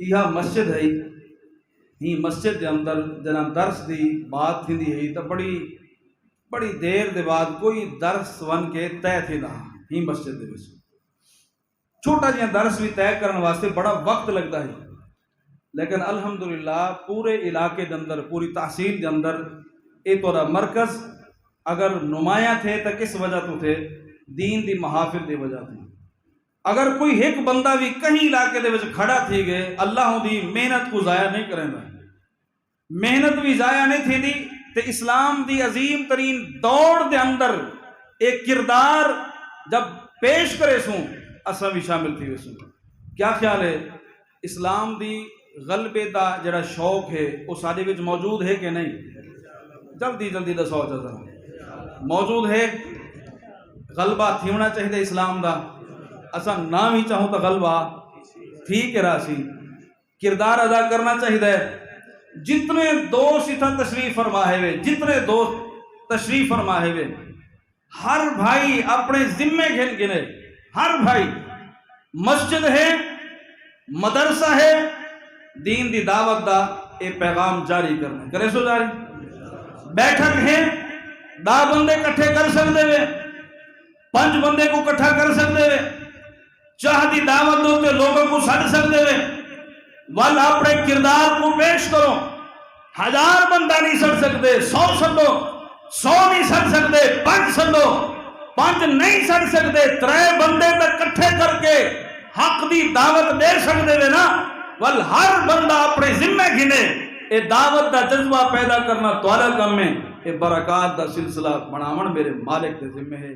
इहा मस्जिद है ही मस्जिद के अंदर जना दर्स की बात थी है तो बड़ी देर के बाद कोई दर्स वन के तय थींदा ही मस्जिद दे विच छोटा जिहा दर्स भी तय करने वास्ते बड़ा वक्त लगता है, लेकिन अल्हम्दुलिल्लाह पूरे इलाके के अंदर पूरी तहसील के अंदर ये तोरा मरकज़ अगर नुमाया थे तो किस वजह तो थे दीन की महाफिल की वजह थी। अगर कोई एक बंदा भी कहीं इलाके दे विच खड़ा थी गए अल्लाह की मेहनत को ज़ाया नहीं करेंदा, मेहनत भी ज़ाया नहीं थी तो इस्लाम की अजीम तरीन दौड़ के अंदर एक किरदार जब पेश करे सूँ असा भी शामिल थी वैसूँ। क्या ख्याल है इस्लाम की गलबे का जरा शौक है वो साडे विच मौजूद है कि नहीं? जल्दी जल्दी दसो जरा मौजूद है? गलबा थी होना चाहिए इस्लाम का, असा ना भी चाहूँ तो गलबा ठीक है राशि किरदार अदा करना चाहिए। जितने दोस्त इतना तशरीफ फरमा है वे जितने दोस्त तशरीफ फरमा है वे हर भाई अपने जिम्मे गिन गिने, हर भाई मस्जिद है मदरसा है दीन दी दावत दा ये पैगाम जारी करना करे सो जारी। बैठक है 10 बंदे इकट्ठे कर सकते वे 5 बंदे को इकट्ठा कर सकते वे चाह दी दावत दो के लोगों को सद सकते वे वल अपने किरदार को पेश करो। 1000 बंदा नहीं सड़ सकते 100 सदो 100 नहीं सड़ सकते 5 सदो 5 नहीं सड़ सकते 3 बंदे तक इकट्ठे करके हक दी दावत दे सकते वे ना। वल हर बंदा अपने जिम्मे गिने ये दावत का जज्बा पैदा करना तुम्हारा काम है। ये बरकत का सिलसिला बनावन मेरे मालिक के जिम्मे है।